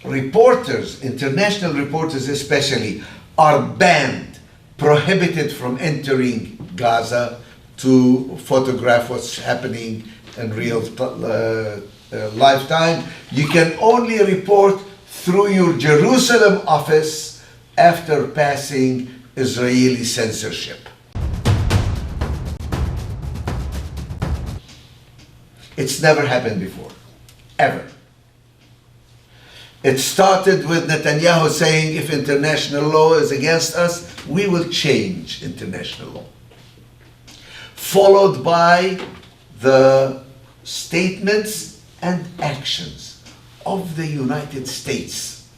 reporters, international reporters especially, are banned, prohibited from entering Gaza to photograph what's happening in real lifetime. You can only report through your Jerusalem office after passing Israeli censorship. It's never happened before, ever. It started with Netanyahu saying, if international law is against us, we will change international law. Followed by the statements and actions of the United States,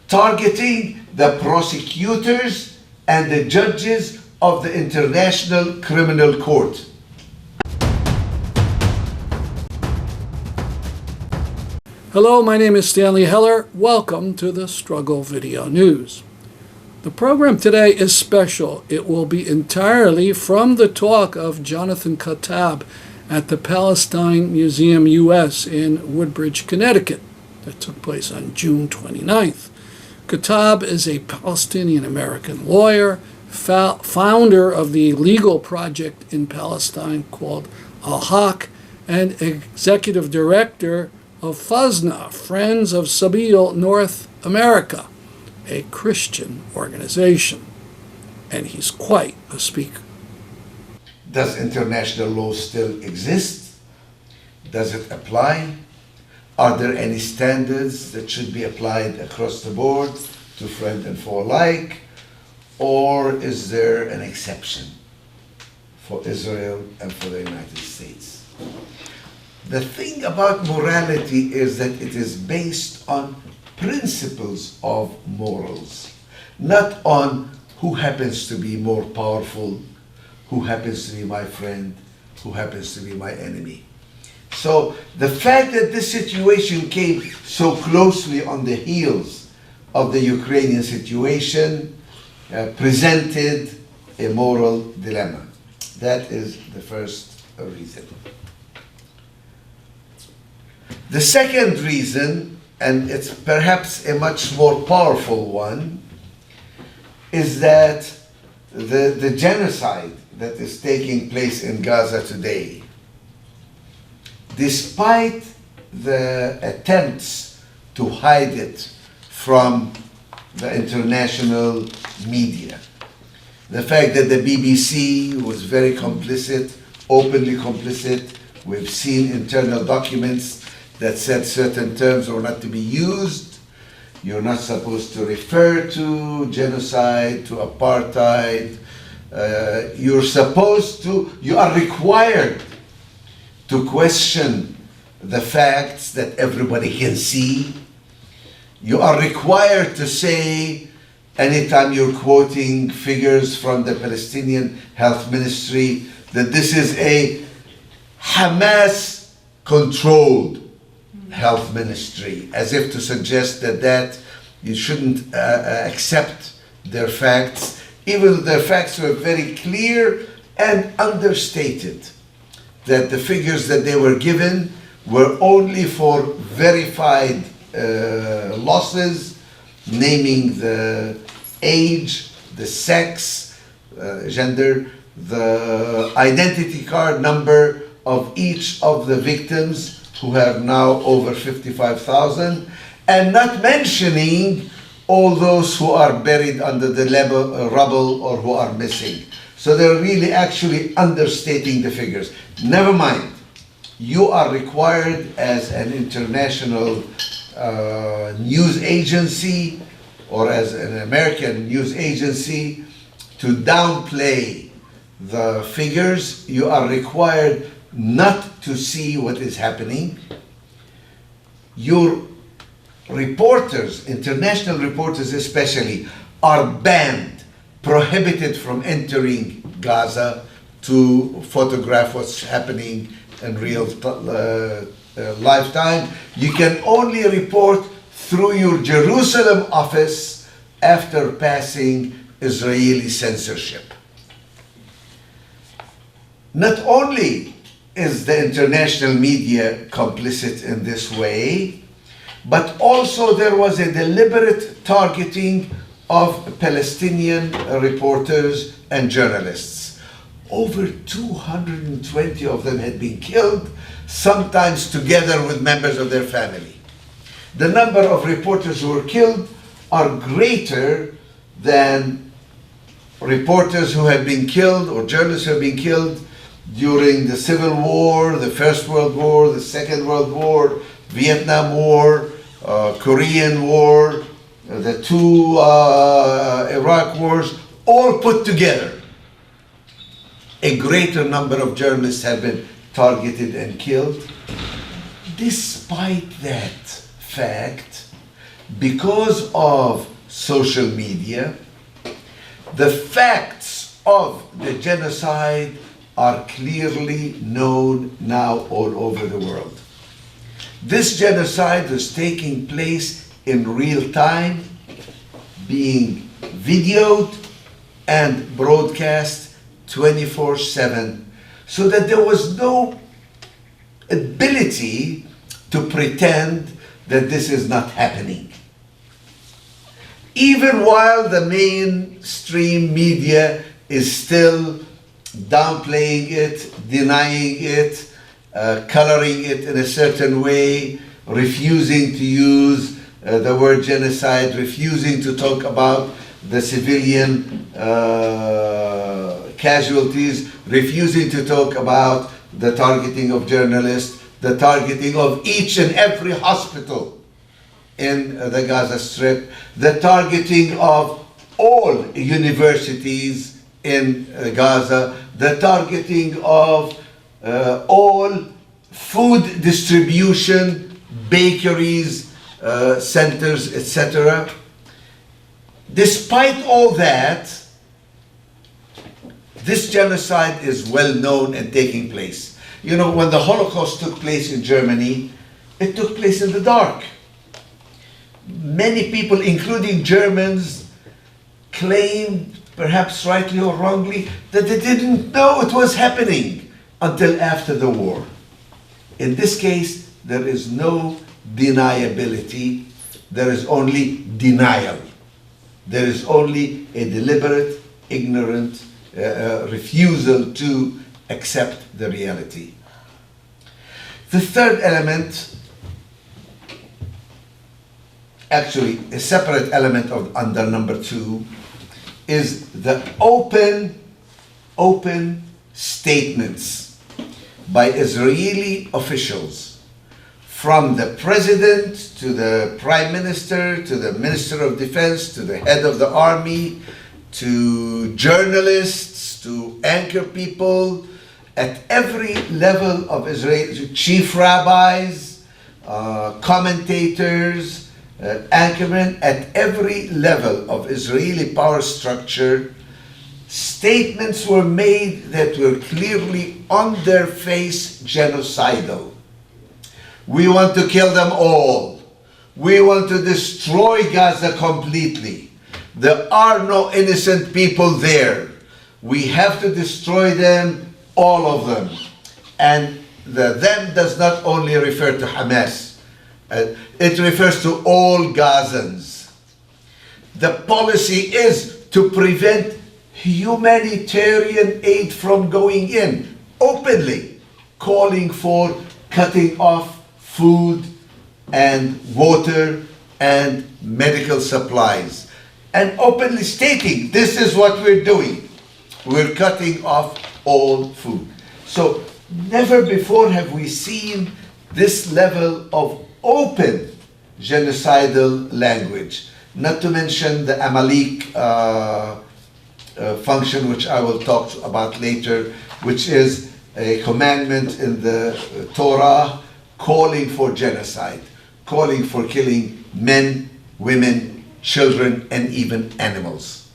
targeting the prosecutors and the judges of the International Criminal Court. Hello, my name is Stanley Heller. Welcome to the Struggle Video News. The program today is special. It will be entirely from the talk of Jonathan Kuttab at the Palestine Museum US in Woodbridge, Connecticut, that took place on June 29th. Kuttab is a Palestinian-American lawyer, founder of the legal project in Palestine called al-Haq, and executive director of FOSNA, Friends of Sabeel, North America, a Christian organization. And he's quite a speaker. Does international law still exist? Does it apply? Are there any standards that should be applied across the board to friend and foe alike? Or is there an exception for Israel and for the United States? The thing about morality is that it is based on principles of morals, not on who happens to be more powerful, who happens to be my friend, who happens to be my enemy. So the fact that this situation came so closely on the heels of the Ukrainian situation presented a moral dilemma. That is the first reason. The second reason, and it's perhaps a much more powerful one, is that the genocide that is taking place in Gaza today, despite the attempts to hide it from the international media, the fact that the BBC was very complicit, openly complicit, we've seen internal documents that said certain terms are not to be used. You're not supposed to refer to genocide, to apartheid. You are required to question the facts that everybody can see. You are required to say, anytime you're quoting figures from the Palestinian Health Ministry, that this is a Hamas-controlled health ministry, as if to suggest that you shouldn't accept their facts, even though their facts were very clear and understated, that the figures that they were given were only for verified losses, naming the age, the sex, gender, the identity card number of each of the victims, who have now over 55,000, and not mentioning all those who are buried under the rubble or who are missing. So they're really actually understating the figures. Never mind, you are required as an international news agency or as an American news agency to downplay the figures. You are required not to see what is happening. Your reporters, international reporters especially, are banned, prohibited from entering Gaza to photograph what's happening in real lifetime. You can only report through your Jerusalem office after passing Israeli censorship. Not only is the international media complicit in this way, but also there was a deliberate targeting of Palestinian reporters and journalists. Over 220 of them had been killed, sometimes together with members of their family. The number of reporters who were killed are greater than reporters who have been killed or journalists who have been killed during the Civil War, the First World War, the Second World War, Vietnam War, Korean War, the two Iraq wars, all put together. A greater number of journalists have been targeted and killed. Despite that fact, because of social media, the facts of the genocide are clearly known now all over the world. This genocide is taking place in real time, being videoed and broadcast 24/7, so that there was no ability to pretend that this is not happening. Even while the mainstream media is still downplaying it, denying it, coloring it in a certain way, refusing to use the word genocide, refusing to talk about the civilian casualties, refusing to talk about the targeting of journalists, the targeting of each and every hospital in the Gaza Strip, the targeting of all universities in Gaza, the targeting of all food distribution, bakeries, centers, etc. Despite all that, this genocide is well known and taking place. You know, when the Holocaust took place in Germany, it took place in the dark. Many people, including Germans, claimed, perhaps rightly or wrongly, that they didn't know it was happening until after the war. In this case, there is no deniability, there is only denial. There is only a deliberate, ignorant refusal to accept the reality. The third element, actually a separate element of under number 2, is the open statements by Israeli officials, from the president to the prime minister to the minister of defense to the head of the army to journalists to anchor people at every level of Israel, chief rabbis, commentators, anchormen, at every level of Israeli power structure. Statements were made that were clearly on their face genocidal. We want to kill them all. We want to destroy Gaza completely. There are no innocent people there. We have to destroy them, all of them. And the them does not only refer to Hamas. It refers to all Gazans. The policy is to prevent humanitarian aid from going in, openly calling for cutting off food and water and medical supplies, and openly stating, this is what we're doing. We're cutting off all food. So never before have we seen this level of open genocidal language. Not to mention the Amalek function, which I will talk about later, which is a commandment in the Torah calling for genocide, calling for killing men, women, children, and even animals.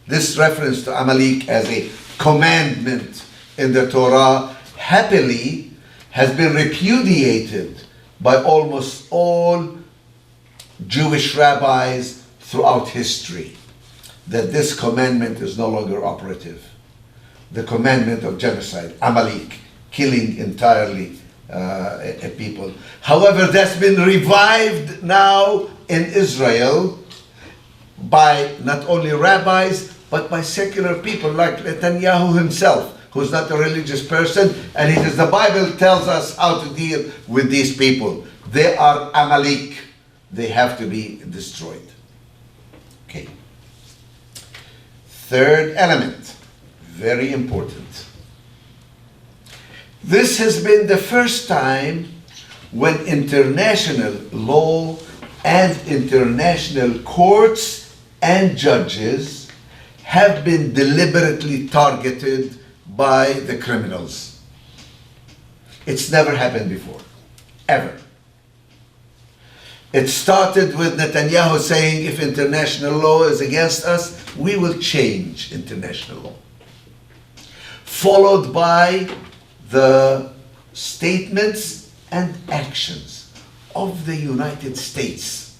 This reference to Amalek as a commandment in the Torah happily has been repudiated by almost all Jewish rabbis throughout history, that this commandment is no longer operative. The commandment of genocide, Amalek, killing entirely people. However, that's been revived now in Israel by not only rabbis, but by secular people like Netanyahu himself, who's not a religious person, and it is the Bible tells us how to deal with these people. They are Amalek. They have to be destroyed. Okay. Third element, very important. This has been the first time when international law and international courts and judges have been deliberately targeted by the criminals. It's never happened before, ever. It started with Netanyahu saying, if international law is against us, we will change international law. Followed by the statements and actions of the United States,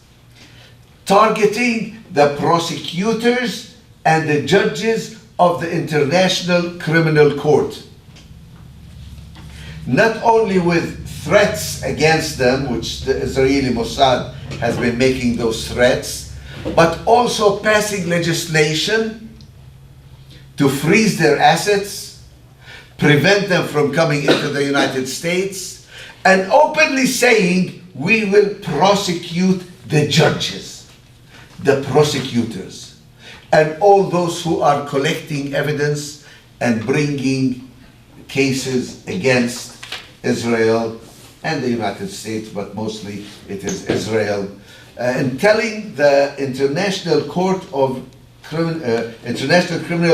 targeting the prosecutors and the judges of the International Criminal Court. Not only with threats against them, which the Israeli Mossad has been making those threats, but also passing legislation to freeze their assets, prevent them from coming into the United States, and openly saying, we will prosecute the judges, the prosecutors, and all those who are collecting evidence and bringing cases against Israel and the United States, but mostly it is Israel, and telling the International Criminal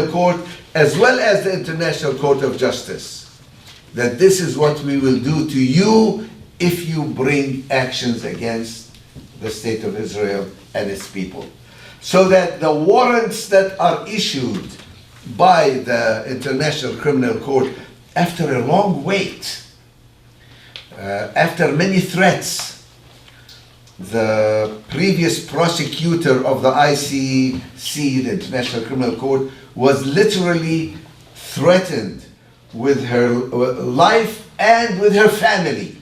Court, as well as the International Court of Justice, that this is what we will do to you if you bring actions against the State of Israel and its people. So that the warrants that are issued by the International Criminal Court, after a long wait, after many threats, the previous prosecutor of the ICC, the International Criminal Court, was literally threatened with her life and with her family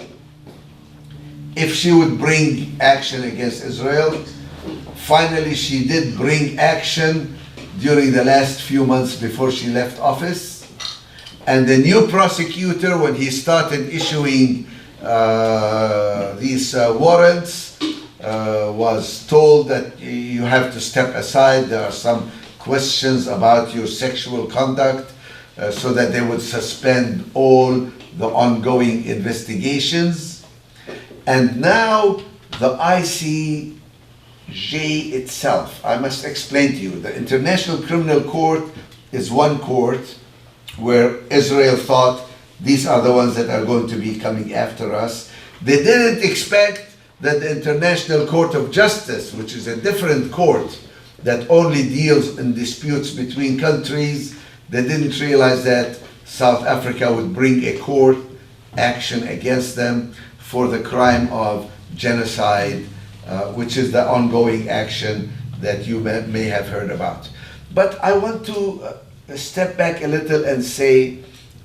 if she would bring action against Israel. Finally, she did bring action during the last few months before she left office. And the new prosecutor, when he started issuing these warrants, was told that you have to step aside. There are some questions about your sexual conduct, so that they would suspend all the ongoing investigations. And now the ICJ itself, I must explain to you, the International Criminal Court is one court where Israel thought these are the ones that are going to be coming after us. They didn't expect that the International Court of Justice, which is a different court that only deals in disputes between countries, they didn't realize that South Africa would bring a court action against them for the crime of genocide, which is the ongoing action that you may have heard about. But I want to step back a little and say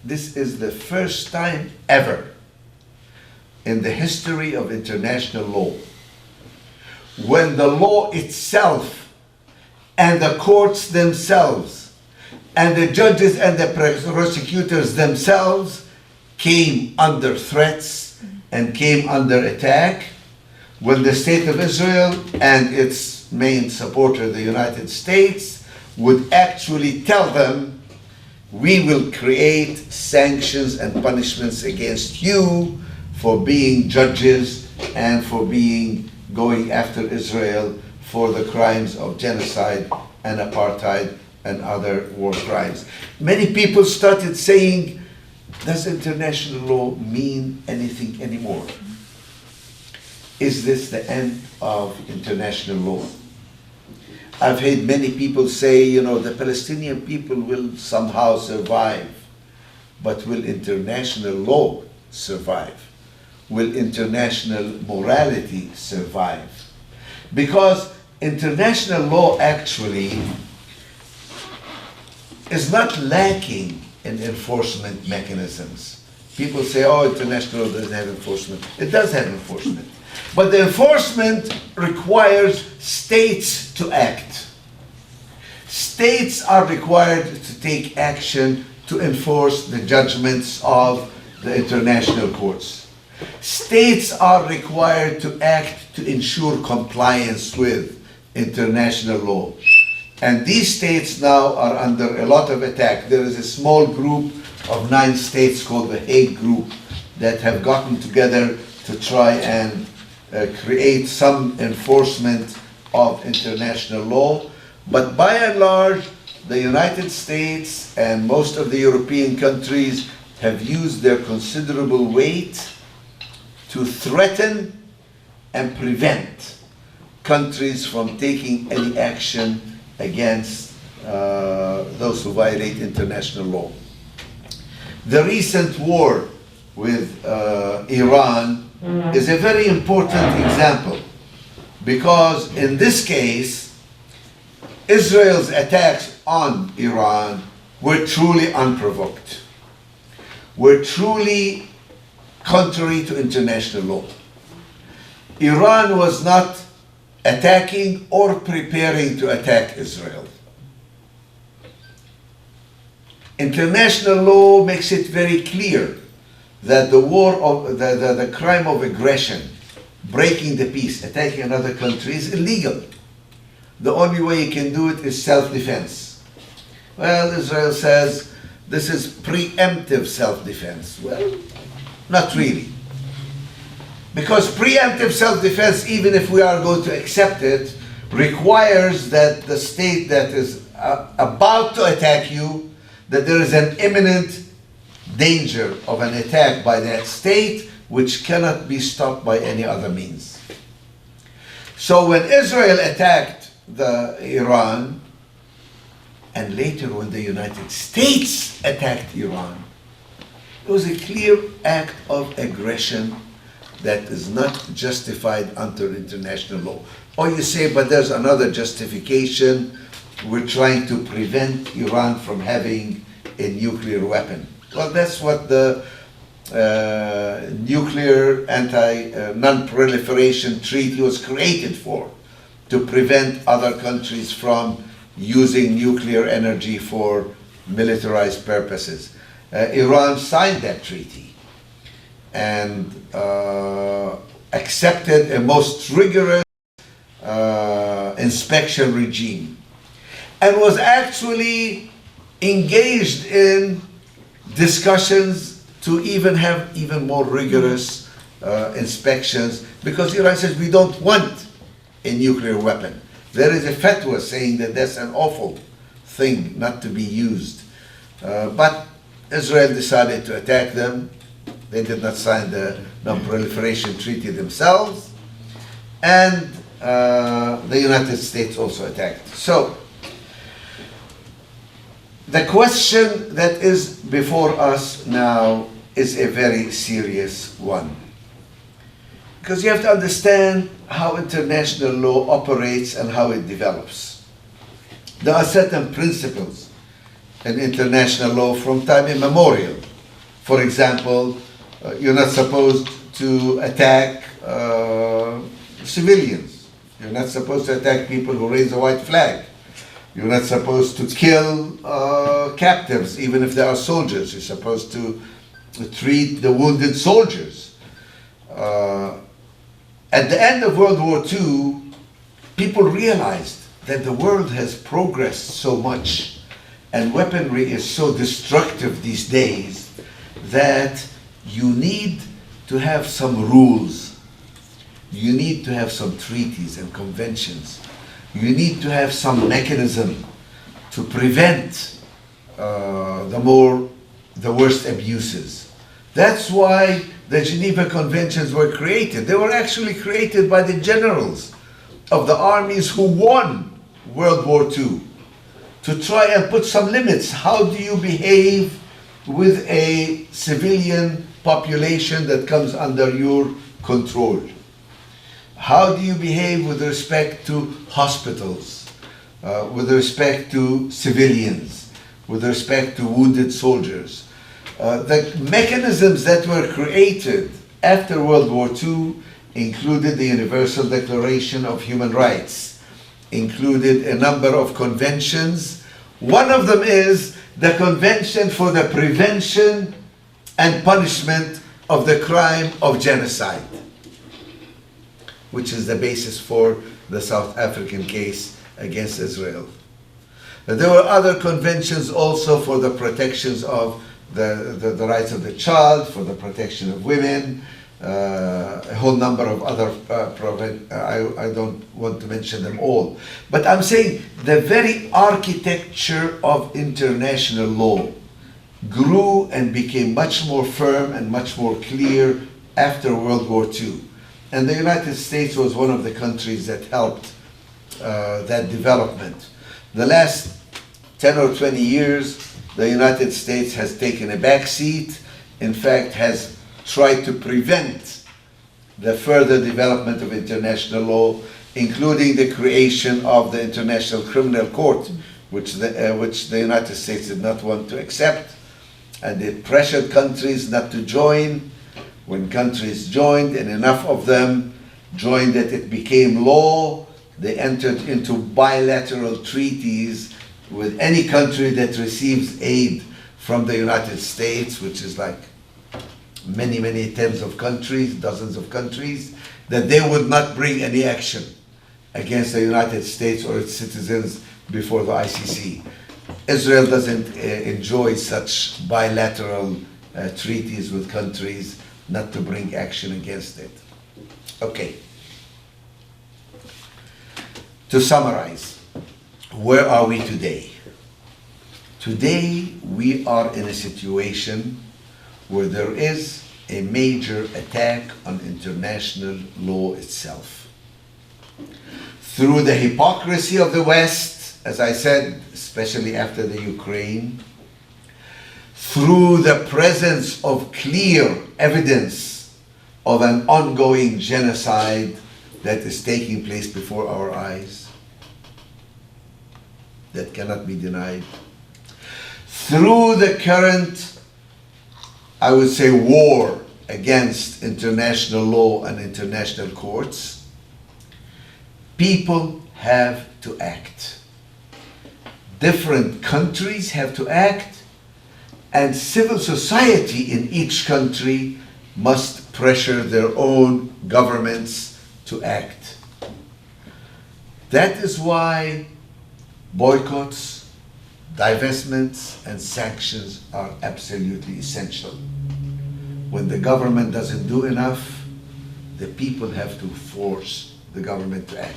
this is the first time ever in the history of international law when the law itself and the courts themselves and the judges and the prosecutors themselves came under threats and came under attack, when the State of Israel and its main supporter, the United States, would actually tell them, we will create sanctions and punishments against you for being judges and for going after Israel for the crimes of genocide and apartheid and other war crimes. Many people started saying, does international law mean anything anymore? Is this the end of international law? I've heard many people say, the Palestinian people will somehow survive, but will international law survive? Will international morality survive? Because international law actually is not lacking in enforcement mechanisms. People say, oh, international law doesn't have enforcement. It does have enforcement. But the enforcement requires states to act. States are required to take action to enforce the judgments of the international courts. States are required to act to ensure compliance with international law. And these states now are under a lot of attack. There is a small group of 9 states called the Hague Group that have gotten together to try and create some enforcement of international law. But by and large, the United States and most of the European countries have used their considerable weight to threaten and prevent countries from taking any action against those who violate international law. The recent war with Iran is a very important example, because in this case, Israel's attacks on Iran were truly unprovoked, were truly contrary to international law. Iran was not attacking or preparing to attack Israel. International law makes it very clear that the war of the crime of aggression, breaking the peace, attacking another country is illegal. The only way you can do it is self-defense. Well, Israel says this is preemptive self-defense. Well, not really. Because preemptive self-defense, even if we are going to accept it, requires that the state that is about to attack you, that there is an imminent danger of an attack by that state which cannot be stopped by any other means. So when Israel attacked Iran, and later when the United States attacked Iran, it was a clear act of aggression that is not justified under international law. Or you say, but there's another justification. We're trying to prevent Iran from having a nuclear weapon. Well, that's what the Nuclear Non-Proliferation Treaty was created for, to prevent other countries from using nuclear energy for militarized purposes. Iran signed that treaty and accepted a most rigorous inspection regime, and was actually engaged in discussions to even have even more rigorous inspections, because Iran says we don't want a nuclear weapon. There is a fatwa saying that that's an awful thing not to be used. But Israel decided to attack them. They did not sign the Non-Proliferation Treaty themselves. And the United States also attacked. So, the question that is before us now is a very serious one. Because you have to understand how international law operates and how it develops. There are certain principles in international law from time immemorial. For example, you're not supposed to attack civilians. You're not supposed to attack people who raise a white flag. You're not supposed to kill captives, even if they are soldiers. You're supposed to treat the wounded soldiers. At the end of World War II, people realized that the world has progressed so much and weaponry is so destructive these days that you need to have some rules. You need to have some treaties and conventions. You need to have some mechanism to prevent the worst abuses. That's why the Geneva Conventions were created. They were actually created by the generals of the armies who won World War II to try and put some limits. How do you behave with a civilian population that comes under your control? How do you behave with respect to hospitals, with respect to civilians, with respect to wounded soldiers? The mechanisms that were created after World War II included the Universal Declaration of Human Rights, included a number of conventions. One of them is the Convention for the Prevention and Punishment of the Crime of Genocide, which is the basis for the South African case against Israel. There were other conventions also for the protections of the rights of the child, for the protection of women, a whole number of other, I don't want to mention them all. But I'm saying the very architecture of international law grew and became much more firm and much more clear after World War II. And the United States was one of the countries that helped that development. The last 10 or 20 years, the United States has taken a back seat, in fact has tried to prevent the further development of international law, including the creation of the International Criminal Court, which the United States did not want to accept, and it pressured countries not to join. When countries joined, and enough of them joined that it became law, they entered into bilateral treaties with any country that receives aid from the United States, which is like many, many tens of countries, dozens of countries, that they would not bring any action against the United States or its citizens before the ICC. Israel doesn't enjoy such bilateral treaties with countries not to bring action against it. Okay. To summarize, where are we today? Today we are in a situation where there is a major attack on international law itself. Through the hypocrisy of the West, as I said, especially after the Ukraine, through the presence of clear evidence of an ongoing genocide that is taking place before our eyes, that cannot be denied, through the current, I would say, war against international law and international courts, people have to act. Different countries have to act, and civil society in each country must pressure their own governments to act. That is why boycotts, divestments, and sanctions are absolutely essential. When the government doesn't do enough, the people have to force the government to act.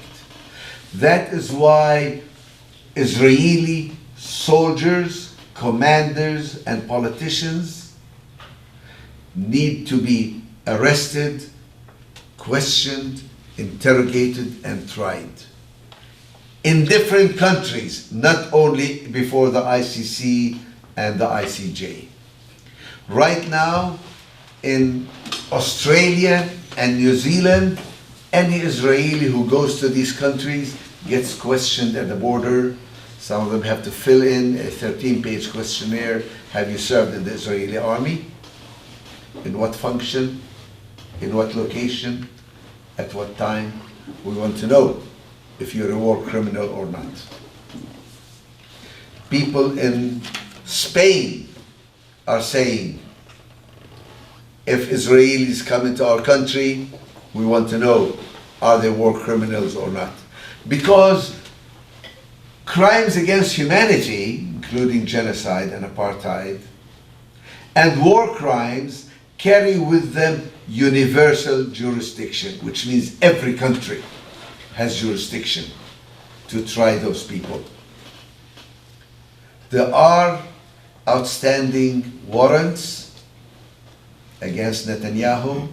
That is why Israeli soldiers, commanders, and politicians need to be arrested, questioned, interrogated, and tried. In different countries, not only before the ICC and the ICJ. Right now, in Australia and New Zealand, any Israeli who goes to these countries gets questioned at the border. Some of them have to fill in a 13-page questionnaire. Have you served in the Israeli army? In what function? In what location? At what time? We want to know if you're a war criminal or not. People in Spain are saying, if Israelis come into our country, we want to know, are they war criminals or not? Because crimes against humanity, including genocide and apartheid, and war crimes carry with them universal jurisdiction, which means every country has jurisdiction to try those people. There are outstanding warrants against Netanyahu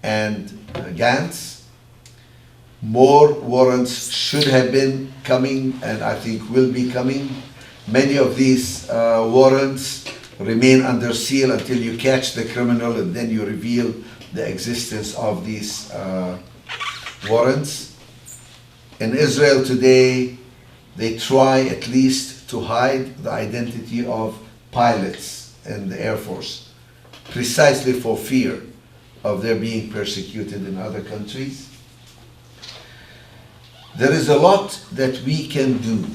and Gantz. More warrants should have been coming, and I think will be coming. Many of these warrants remain under seal until you catch the criminal, and then you reveal the existence of these warrants. In Israel today, they try at least to hide the identity of pilots in the Air Force, precisely for fear of their being persecuted in other countries. There is a lot that we can do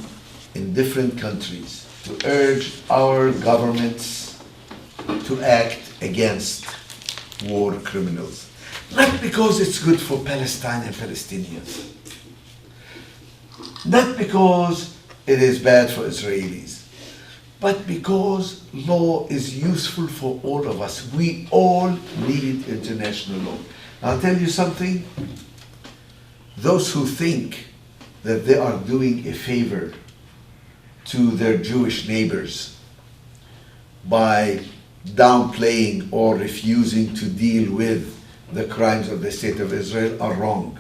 in different countries to urge our governments to act against war criminals. Not because it's good for Palestine and Palestinians, not because it is bad for Israelis, but because law is useful for all of us. We all need international law. I'll tell you something. Those who think that they are doing a favor to their Jewish neighbors by downplaying or refusing to deal with the crimes of the State of Israel are wrong.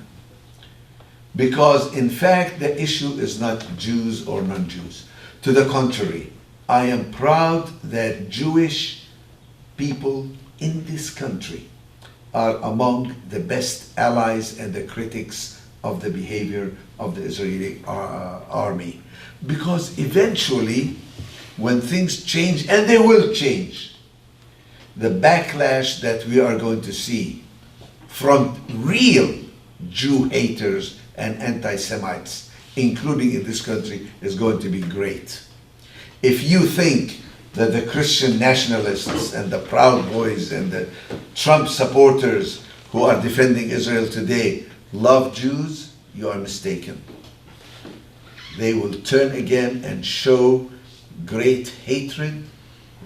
Because in fact, the issue is not Jews or non-Jews. To the contrary, I am proud that Jewish people in this country are among the best allies and the critics of the behavior of the Israeli army. Because eventually, when things change, and they will change, the backlash that we are going to see from real Jew haters and anti-Semites, including in this country, is going to be great. If you think that the Christian nationalists and the Proud Boys and the Trump supporters who are defending Israel today love Jews, you are mistaken. They will turn again and show great hatred,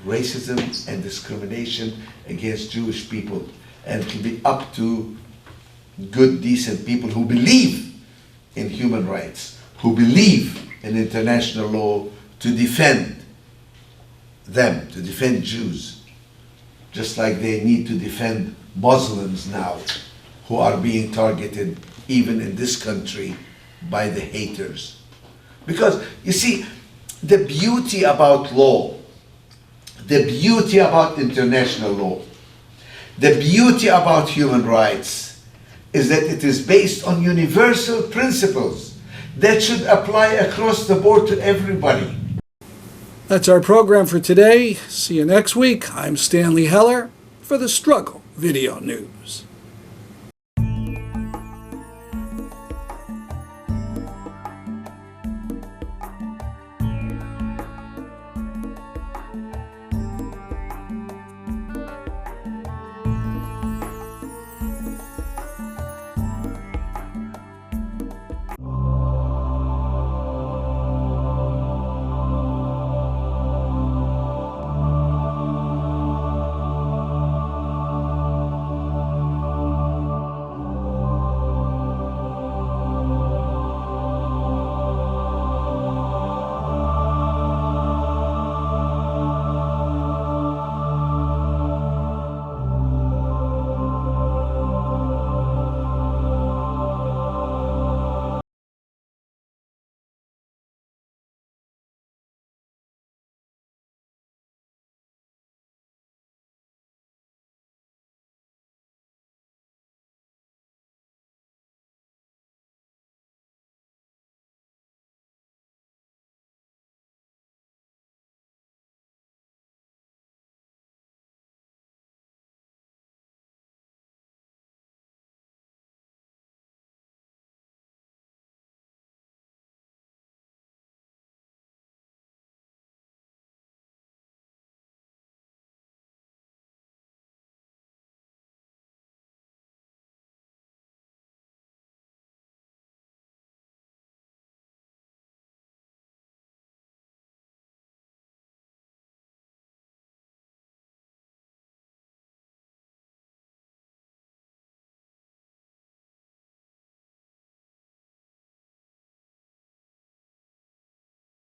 racism, and discrimination against Jewish people. And it will be up to good, decent people who believe in human rights, who believe in international law, to defend them, to defend Jews, just like they need to defend Muslims now, who are being targeted even in this country by the haters. Because, you see, the beauty about law, the beauty about international law, the beauty about human rights is that it is based on universal principles that should apply across the board to everybody. That's our program for today. See you next week. I'm Stanley Heller for the Struggle Video News.